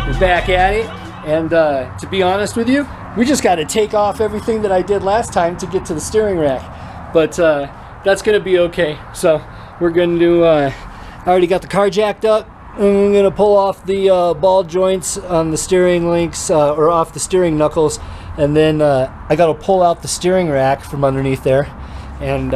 We're back at it, and to be honest with you, we just got to take off everything that I did last time to get to the steering rack, but that's going to be okay. So we're going to I already got the car jacked up, and I'm going to pull off the ball joints on the steering links, or off the steering knuckles, and then I got to pull out the steering rack from underneath there, and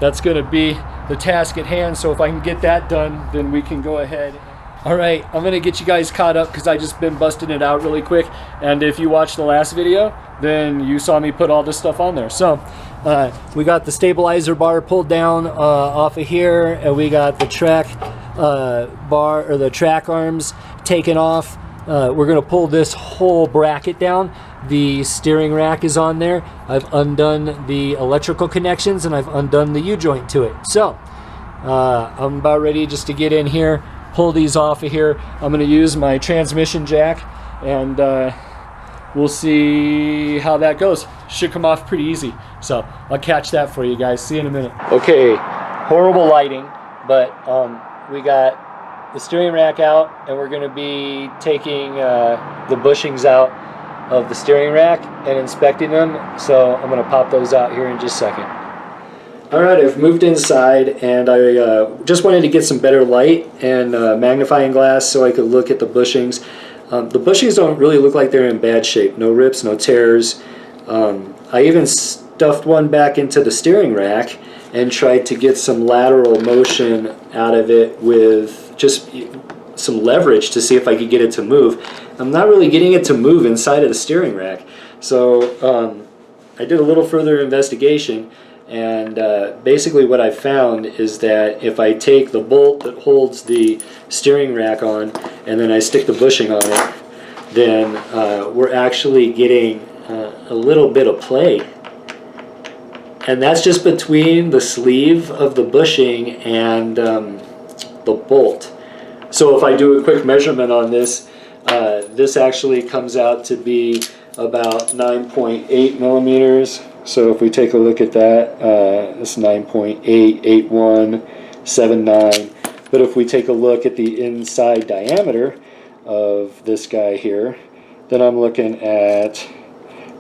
that's going to be the task at hand. So if I can get that done, then we can go ahead. All right, I'm gonna get you guys caught up because I just been busting it out really quick. And if you watched the last video, then you saw me put all this stuff on there. So we got the stabilizer bar pulled down off of here, and we got the track bar, or the track arms, taken off. We're gonna pull this whole bracket down. The steering rack is on there. I've undone the electrical connections, and I've undone the U-joint to it. So I'm about ready just to get in here, pull these off of here. I'm going to use my transmission jack, and we'll see how that goes. Should come off pretty easy. So I'll catch that for you guys. See you in a minute. Okay, horrible lighting, but we got the steering rack out, and we're going to be taking the bushings out of the steering rack and inspecting them. So I'm going to pop those out here in just a second. Alright, I've moved inside, and I just wanted to get some better light and magnifying glass so I could look at the bushings. The bushings don't really look like they're in bad shape. No rips, no tears. I even stuffed one back into the steering rack and tried to get some lateral motion out of it with just some leverage to see if I could get it to move. I'm not really getting it to move inside of the steering rack. So I did a little further investigation. And basically what I found is that if I take the bolt that holds the steering rack on and then I stick the bushing on it, then we're actually getting a little bit of play. And that's just between the sleeve of the bushing and the bolt. So if I do a quick measurement on this, this actually comes out to be about 9.8 millimeters. So if we take a look at that, it's 9.88179. But if we take a look at the inside diameter of this guy here, then I'm looking at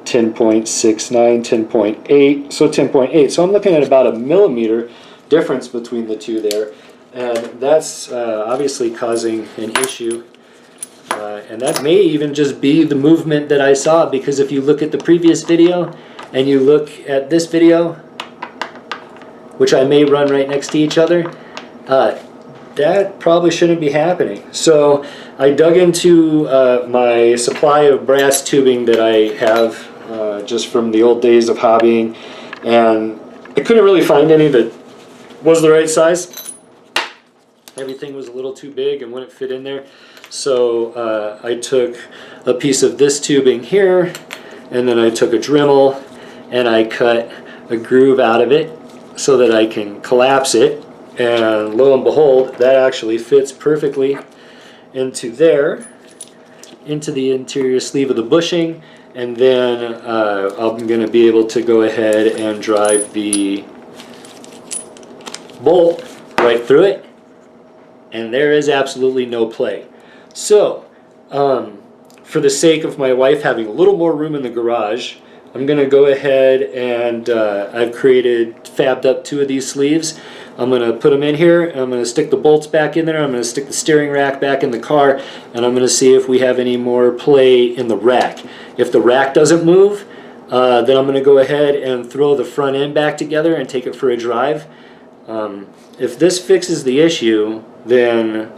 10.69, 10.8, so 10.8. So I'm looking at about a millimeter difference between the two there. And that's obviously causing an issue. And that may even just be the movement that I saw, because if you look at the previous video and you look at this video, which I may run right next to each other, that probably shouldn't be happening. So I dug into my supply of brass tubing that I have just from the old days of hobbying, and I couldn't really find any that was the right size. Everything was a little too big and wouldn't fit in there. So I took a piece of this tubing here, and then I took a Dremel and I cut a groove out of it so that I can collapse it, and lo and behold, that actually fits perfectly into there, into the interior sleeve of the bushing. And then I'm going to be able to go ahead and drive the bolt right through it, and there is absolutely no play. So for the sake of my wife having a little more room in the garage, I'm going to go ahead and I've fabbed up two of these sleeves. I'm going to put them in here, and I'm going to stick the bolts back in there. I'm going to stick the steering rack back in the car, and I'm going to see if we have any more play in the rack. If the rack doesn't move, then I'm going to go ahead and throw the front end back together and take it for a drive. If this fixes the issue, then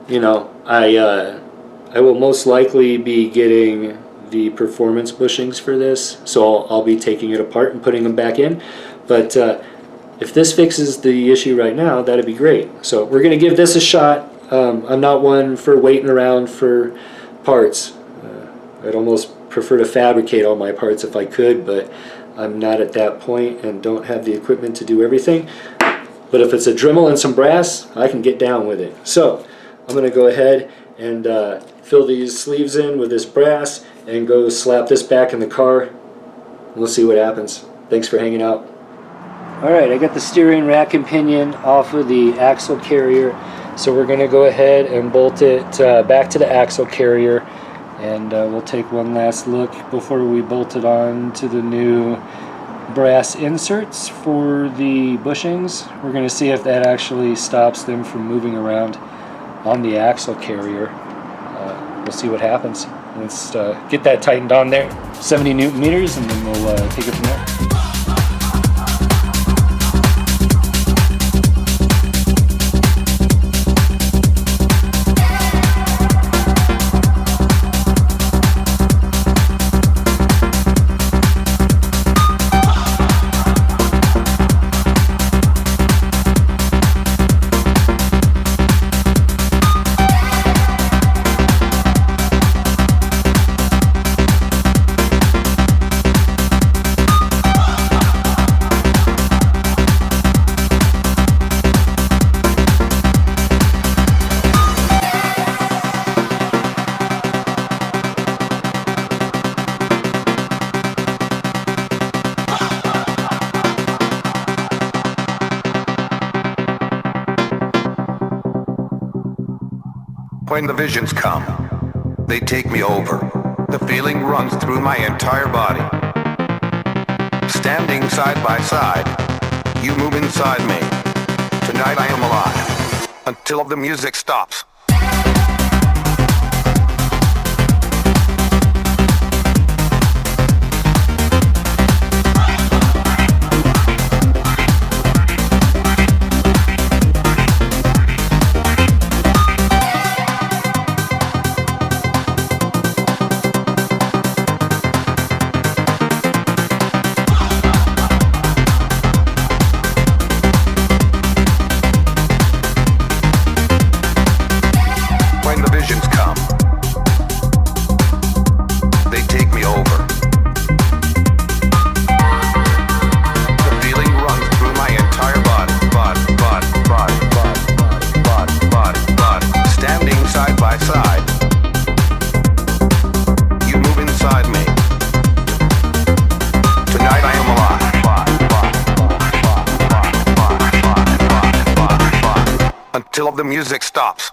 you know, I will most likely be getting the performance bushings for this, so I'll be taking it apart and putting them back in. But if this fixes the issue right now, that'd be great. So we're going to give this a shot. I'm not one for waiting around for parts. I'd almost prefer to fabricate all my parts if I could, but I'm not at that point and don't have the equipment to do everything. But if it's a Dremel and some brass, I can get down with it. So I'm going to go ahead and fill these sleeves in with this brass and go slap this back in the car. We'll see what happens. Thanks for hanging out. Alright, I got the steering rack and pinion off of the axle carrier, so we're going to go ahead and bolt it back to the axle carrier, and we'll take one last look before we bolt it on to the new brass inserts for the bushings. We're going to see if that actually stops them from moving around on the axle carrier. We'll see what happens. Let's get that tightened on there, 70 Newton meters, and then we'll take it from there. When the visions come, they take me over. The feeling runs through my entire body. Standing side by side, you move inside me. Tonight I am alive, until the music stops. Until the music stops.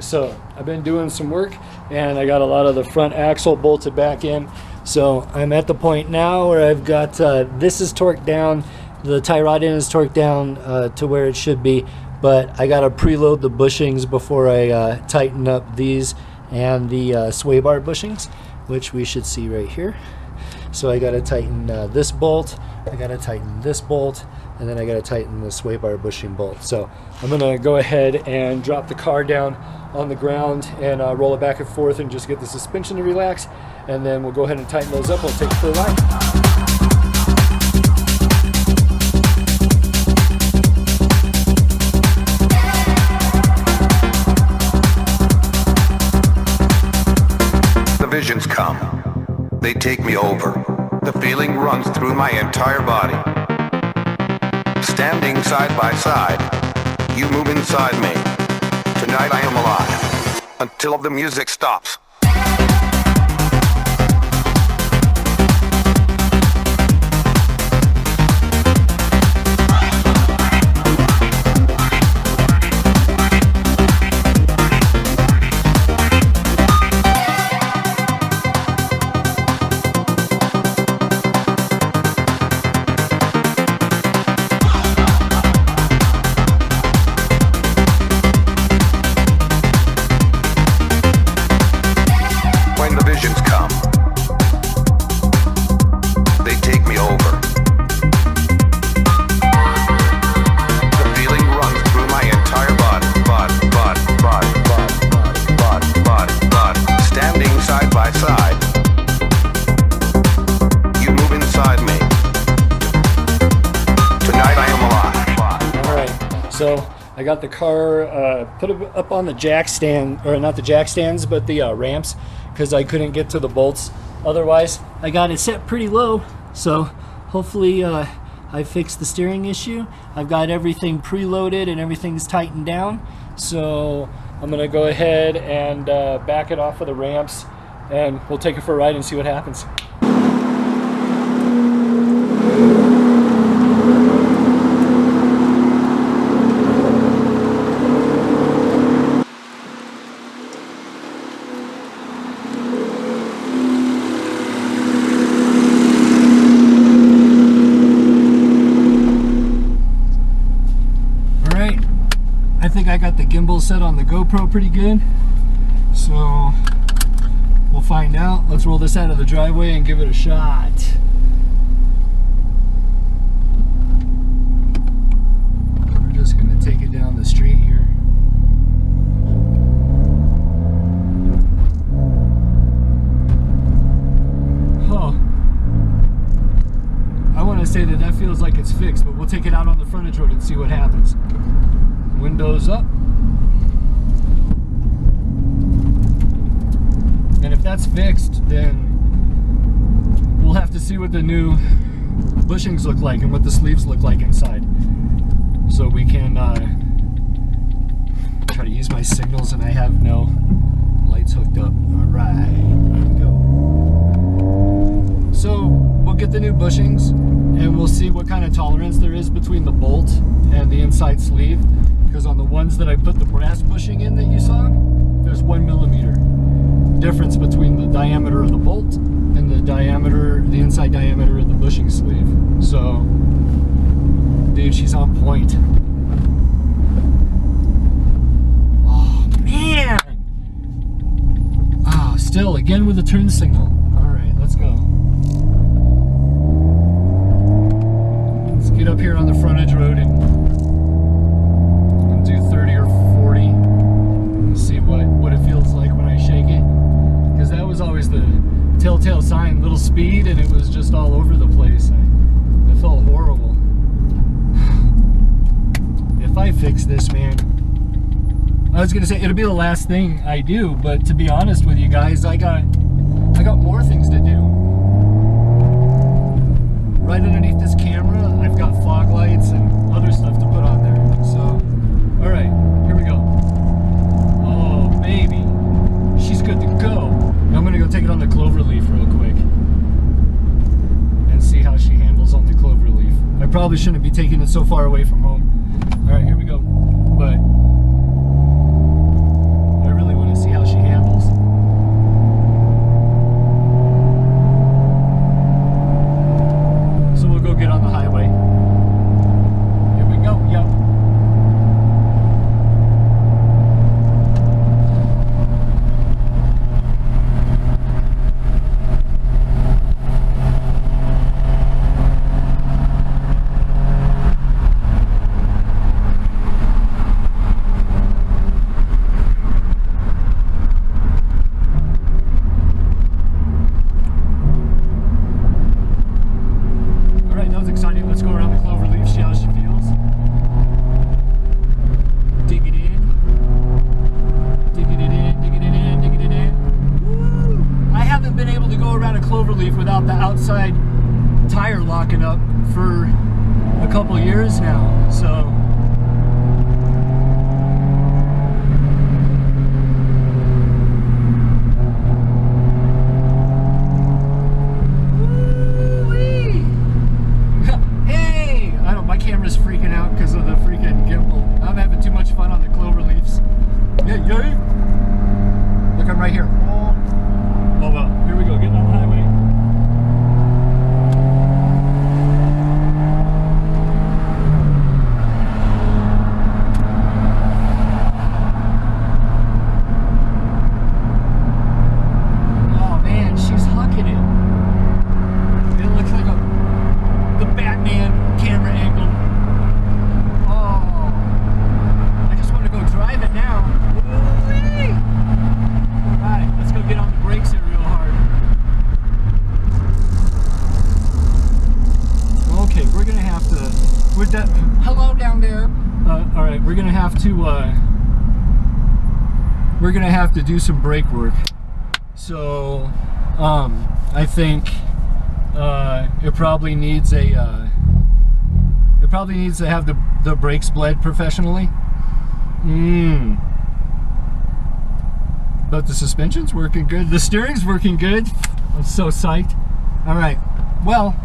So I've been doing some work and I got a lot of the front axle bolted back in. So I'm at the point now where I've got this is torqued down, the tie rod end is torqued down to where it should be, but I got to preload the bushings before I tighten up these and the sway bar bushings, which we should see right here. So I got to tighten this bolt, I got to tighten this bolt, and then I got to tighten the sway bar bushing bolt. So I'm going to go ahead and drop the car down on the ground and roll it back and forth and just get the suspension to relax, and then we'll go ahead and tighten those up. We'll take it for a ride. The visions come, they take me over. The feeling runs through my entire body. Standing side by side, you move inside me. Tonight I am alive, until the music stops. So I got the car put up on the jack stand, or not the jack stands, but the ramps, because I couldn't get to the bolts otherwise. I got it set pretty low, so hopefully I fixed the steering issue. I've got everything preloaded and everything's tightened down. So I'm gonna go ahead and back it off of the ramps, and we'll take it for a ride and see what happens. I think I got the gimbal set on the GoPro pretty good, so we'll find out. Let's roll this out of the driveway and give it a shot. We're just gonna take it down the street here. Oh, I want to say that feels like it's fixed, but we'll take it out on the frontage road and see what happens. Windows up. And if that's fixed, then we'll have to see what the new bushings look like and what the sleeves look like inside, so we can try to use my signals, and I have no lights hooked up. Alright, here we go. So we'll get the new bushings and we'll see what kind of tolerance there is between the bolt and the inside sleeve. Because on the ones that I put the brass bushing in that you saw, there's 1 millimeter difference between the diameter of the bolt and the inside diameter of the bushing sleeve. So, dude, she's on point. Oh, man! Ah, still, again with the turn signal. Alright, let's go. Let's get up here on the frontage road and do 30 or 40 and see what it feels like when I shake it, because that was always the telltale sign, little speed and it was just all over the place. I felt horrible. If I fix this, man, I was gonna say it'll be the last thing I do, but to be honest with you guys, I got more things to do. Right underneath this camera, I've got fog lights and other stuff to put on there. So alright, here we go. Oh, baby. She's good to go. I'm going to go take it on the cloverleaf real quick and see how she handles on the cloverleaf. I probably shouldn't be taking it so far away from home. Alright, here we go. But I really want to see how she handles. So we'll go get on the highway. Here we go. Yep. Let's go around the cloverleaf, see how she feels. Digging it in. Digging it in, digging it in, digging it in. Woo! I haven't been able to go around a cloverleaf without the outside tire locking up for a couple years now, so. Camera's freaking out because of the freaking gimbal. I'm having too much fun on the cloverleafs. Yeah, yay! Look, I'm right here. Oh, well, here we go, getting on the highway. with that. Hello down there. All right, we're gonna have to do some brake work. So I think it probably needs to have the brakes bled professionally. But the suspension's working good. The steering's working good. I'm so psyched. All right. Well,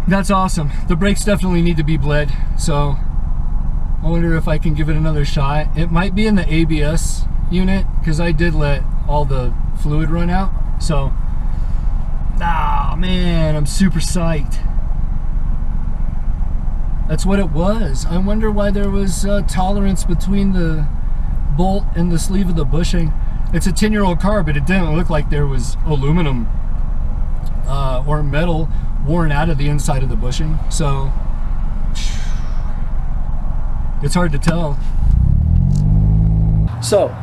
that's awesome. The brakes definitely need to be bled. So I wonder if I can give it another shot. It might be in the ABS unit because I did let all the fluid run out. So, man, I'm super psyched. That's what it was. I wonder why there was tolerance between the bolt and the sleeve of the bushing. It's a 10-year-old car, but it didn't look like there was aluminum or metal worn out of the inside of the bushing. So it's hard to tell. So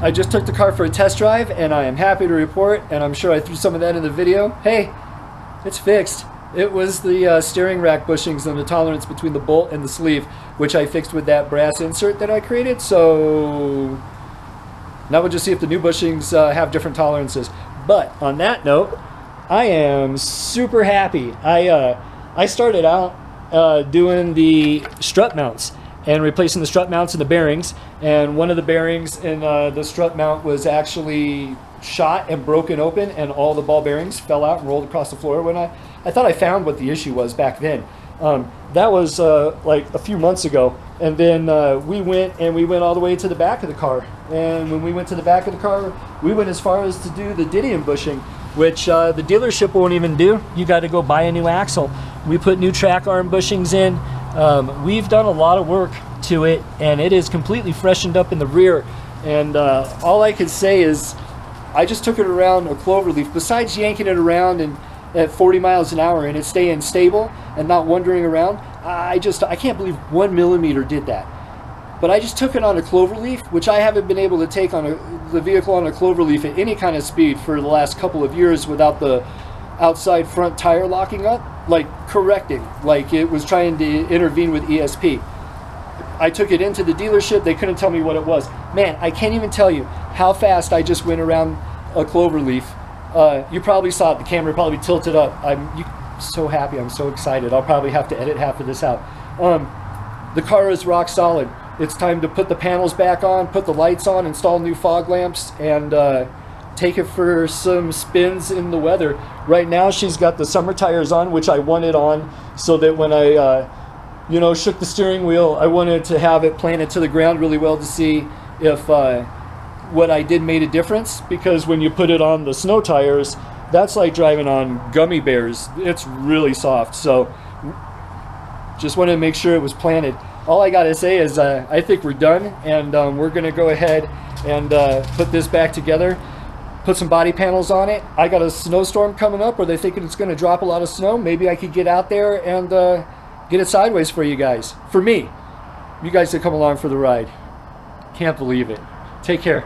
I just took the car for a test drive, and I am happy to report, and I'm sure I threw some of that in the video. Hey, it's fixed. It was the steering rack bushings and the tolerance between the bolt and the sleeve, which I fixed with that brass insert that I created. So now we'll just see if the new bushings have different tolerances. But on that note, I am super happy. I started out doing the strut mounts and replacing the strut mounts and the bearings. And one of the bearings in the strut mount was actually shot and broken open, and all the ball bearings fell out and rolled across the floor. When I thought I found what the issue was back then. That was like a few months ago. And then we went all the way to the back of the car. And when we went to the back of the car, we went as far as to do the Didion bushing, which the dealership won't even do. You got to go buy a new axle. We put new track arm bushings in. We've done a lot of work to it, and it is completely freshened up in the rear. And all I can say is I just took it around a cloverleaf. Besides yanking it around and at 40 miles an hour and it staying stable and not wandering around, I can't believe 1 millimeter did that. But I just took it on a cloverleaf, which I haven't been able to take on the vehicle on a cloverleaf at any kind of speed for the last couple of years without the outside front tire locking up, like correcting, like it was trying to intervene with ESP. I took it into the dealership. They couldn't tell me what it was. Man, I can't even tell you how fast I just went around a cloverleaf. You probably saw it. The camera probably tilted up. I'm so happy. I'm so excited. I'll probably have to edit half of this out. The car is rock solid. It's time to put the panels back on, put the lights on, install new fog lamps, and take it for some spins in the weather. Right now she's got the summer tires on, which I wanted on so that when I shook the steering wheel, I wanted to have it planted to the ground really well to see if what I did made a difference, because when you put it on the snow tires, that's like driving on gummy bears. It's really soft. So just wanted to make sure it was planted. All I gotta say is I think we're done, and we're gonna go ahead and put this back together, put some body panels on it. I got a snowstorm coming up where they're thinking it's gonna drop a lot of snow. Maybe I could get out there and get it sideways for you guys. For me. You guys to come along for the ride. Can't believe it. Take care.